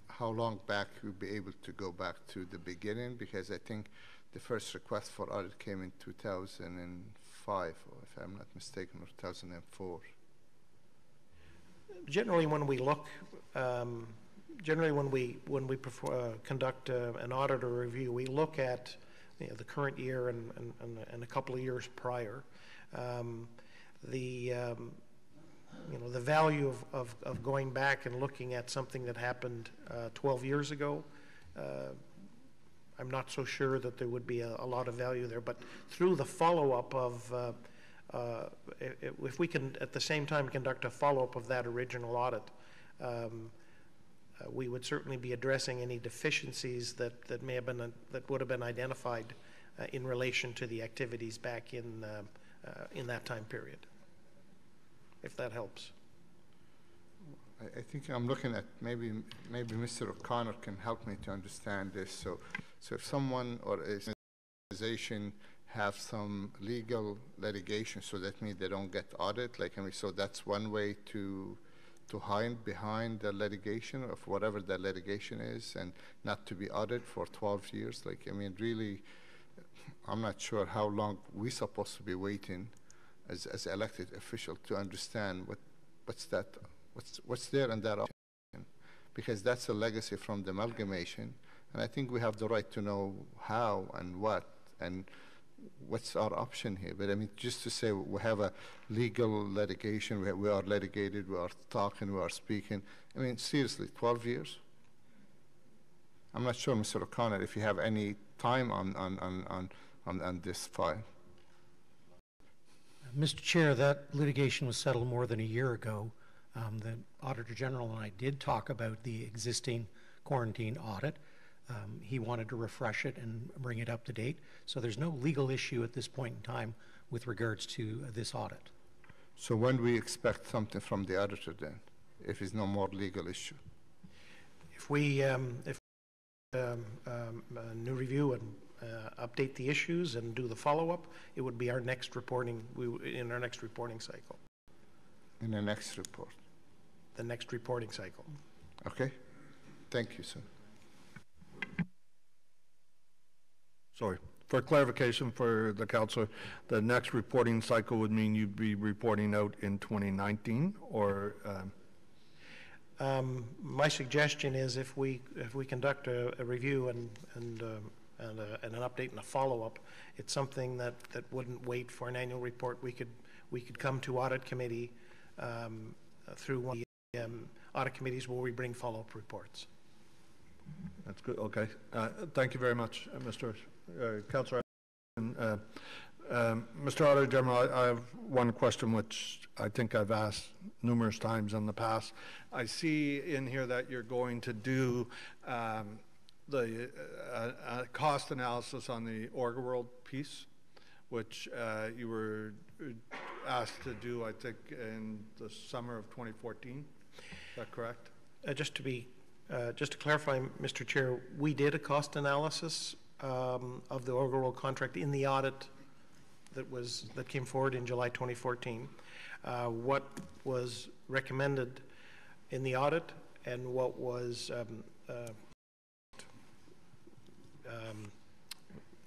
How long back you'll be able to go back to the beginning? Because I think the first request for audit came in 2005, or if I'm not mistaken, or 2004. Generally, when we look, when we conduct an audit or review, we look at the current year and a couple of years prior. The value of going back and looking at something that happened 12 years ago, I'm not so sure that there would be a lot of value there. But through the follow-up of, if we can at the same time conduct a follow-up of that original audit, we would certainly be addressing any deficiencies that would have been identified in relation to the activities back in that time period, if that helps. I think I'm looking at maybe Mr. O'Connor can help me to understand this. So if someone or an organization have some legal litigation, so that means they don't get audit. Like, I mean, so that's one way to hide behind the litigation of whatever the litigation is, and not to be audited for 12 years. Like, I mean, really, I'm not sure how long we're supposed to be waiting as elected official to understand what's there in that option, because that's a legacy from the amalgamation, and I think we have the right to know how and what and what's our option here. But I mean, just to say we have a legal litigation, we are litigated, we are talking, we are speaking. I mean, seriously, 12 years? I'm not sure, Mr. O'Connor, if you have any time on this file. Mr. Chair, that litigation was settled more than a year ago. The Auditor General and I did talk about the existing quarantine audit. He wanted to refresh it and bring it up to date. So there's no legal issue at this point in time with regards to this audit. So when do we expect something from the auditor then, if it's no more legal issue? If we a new review and update the issues and do the follow-up, it would be our next reporting, in our next reporting cycle. In the next report? The next reporting cycle. Okay. Thank you, sir. Sorry. For clarification for the councilor, the next reporting cycle would mean you'd be reporting out in 2019, or? My suggestion is if we conduct a review and an update and a follow-up, it's something that wouldn't wait for an annual report. We could come to audit committee through one of the audit committees where we bring follow-up reports. That's good. Okay. Thank you very much, Mr. Councillor. Mr. Auditor General, I have one question which I think I've asked numerous times in the past. I see in here that you're going to do the cost analysis on the Orga World piece, which you were asked to do, I think, in the summer of 2014. Is that correct? Just to clarify, Mr. Chair, we did a cost analysis of the Orga World contract in the audit that came forward in July 2014. What was recommended in the audit and what was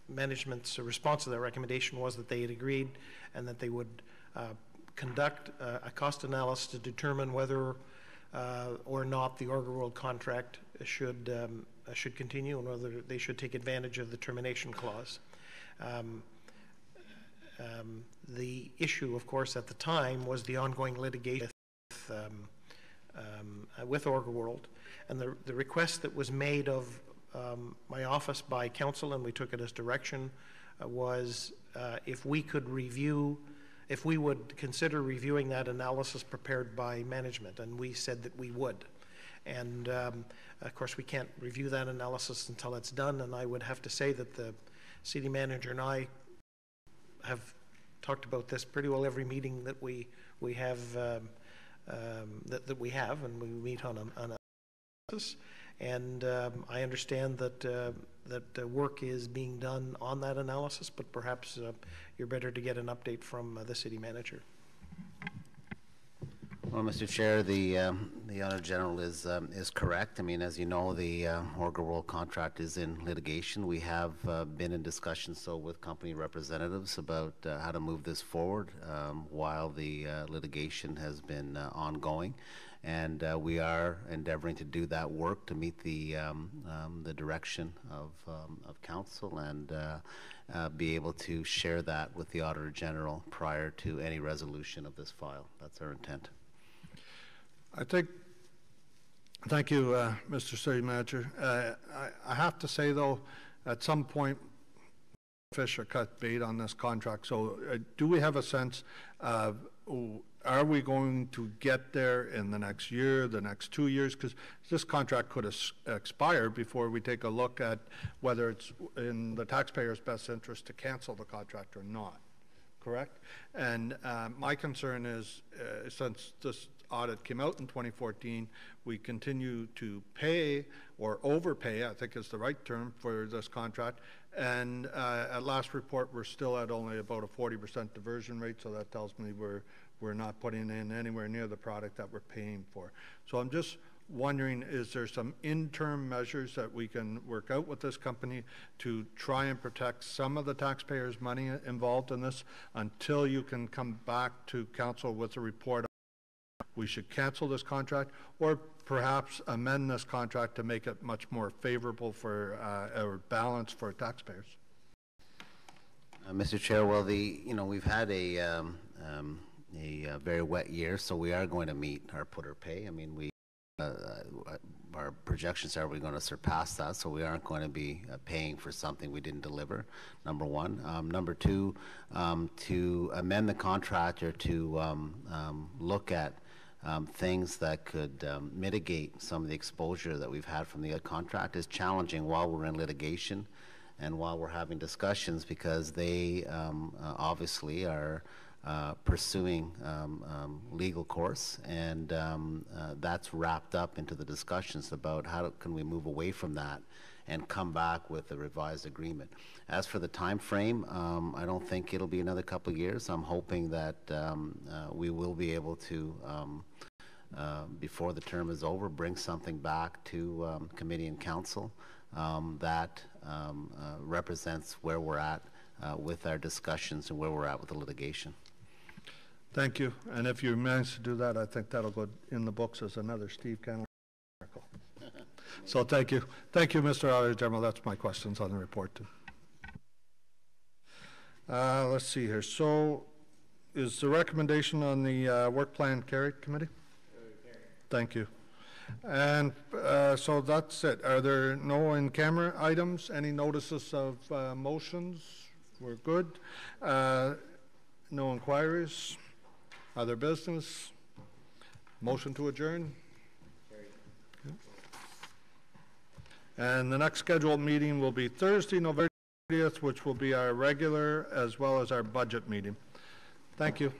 management's response to that recommendation was that they had agreed and that they would conduct a cost analysis to determine whether or not the Orga World contract should continue and whether they should take advantage of the termination clause. The issue, of course, at the time was the ongoing litigation with Orga World, and the request that was made of my office by council, and we took it as direction, was if we would consider reviewing that analysis prepared by management, and we said that we would. And of course, we can't review that analysis until it's done, and I would have to say that the city manager and I have talked about this pretty well every meeting that we have that we have, and we meet on a basis. And I understand that work is being done on that analysis, but perhaps you're better to get an update from the city manager. Well, Mr. Chair, the Auditor General is correct. I mean, as you know, the Orga World contract is in litigation. We have been in discussions with company representatives about how to move this forward while the litigation has been ongoing, and we are endeavoring to do that work to meet the direction of council and be able to share that with the Auditor General prior to any resolution of this file. That's our intent. Thank you, Mr. City Manager. I have to say, though, at some point, Fisher cut bait on this contract. So do we have a sense of, are we going to get there in the next year, the next 2 years? Because this contract could expire before we take a look at whether it's in the taxpayer's best interest to cancel the contract or not. correct? And my concern is, since this audit came out in 2014, we continue to pay or overpay, I think is the right term for this contract. And at last report, we're still at only about a 40% diversion rate, so that tells me we're not putting in anywhere near the product that we're paying for. So I'm just wondering, is there some interim measures that we can work out with this company to try and protect some of the taxpayers' money involved in this until you can come back to council with a report? We should cancel this contract, or perhaps amend this contract to make it much more favorable for or balanced for taxpayers. Mr. Chair, well, we've had a very wet year, so we are going to meet our put or pay. I mean, our projections are we're going to surpass that, so we aren't going to be paying for something we didn't deliver, number one. Number two, to amend the contract or to look at things that could mitigate some of the exposure that we've had from the contract is challenging while we're in litigation and while we're having discussions, because they obviously are pursuing legal course, and that's wrapped up into the discussions about how can we move away from that and come back with a revised agreement. As for the time frame, I don't think it'll be another couple of years. I'm hoping that we will be able to, before the term is over, bring something back to committee and council that represents where we're at with our discussions and where we're at with the litigation. Thank you. And if you manage to do that, I think that'll go in the books as another Steve Kennel article. So thank you. Thank you, Mr. Auditor General. That's my questions on the report too. Let's see here. So is the recommendation on the work plan carried, committee? Thank you. And so that's it. Are there no in-camera items? Any notices of motions? We're good. No inquiries? Other business? Motion to adjourn? Okay. And the next scheduled meeting will be Thursday, November 30th, which will be our regular as well as our budget meeting. Thank you.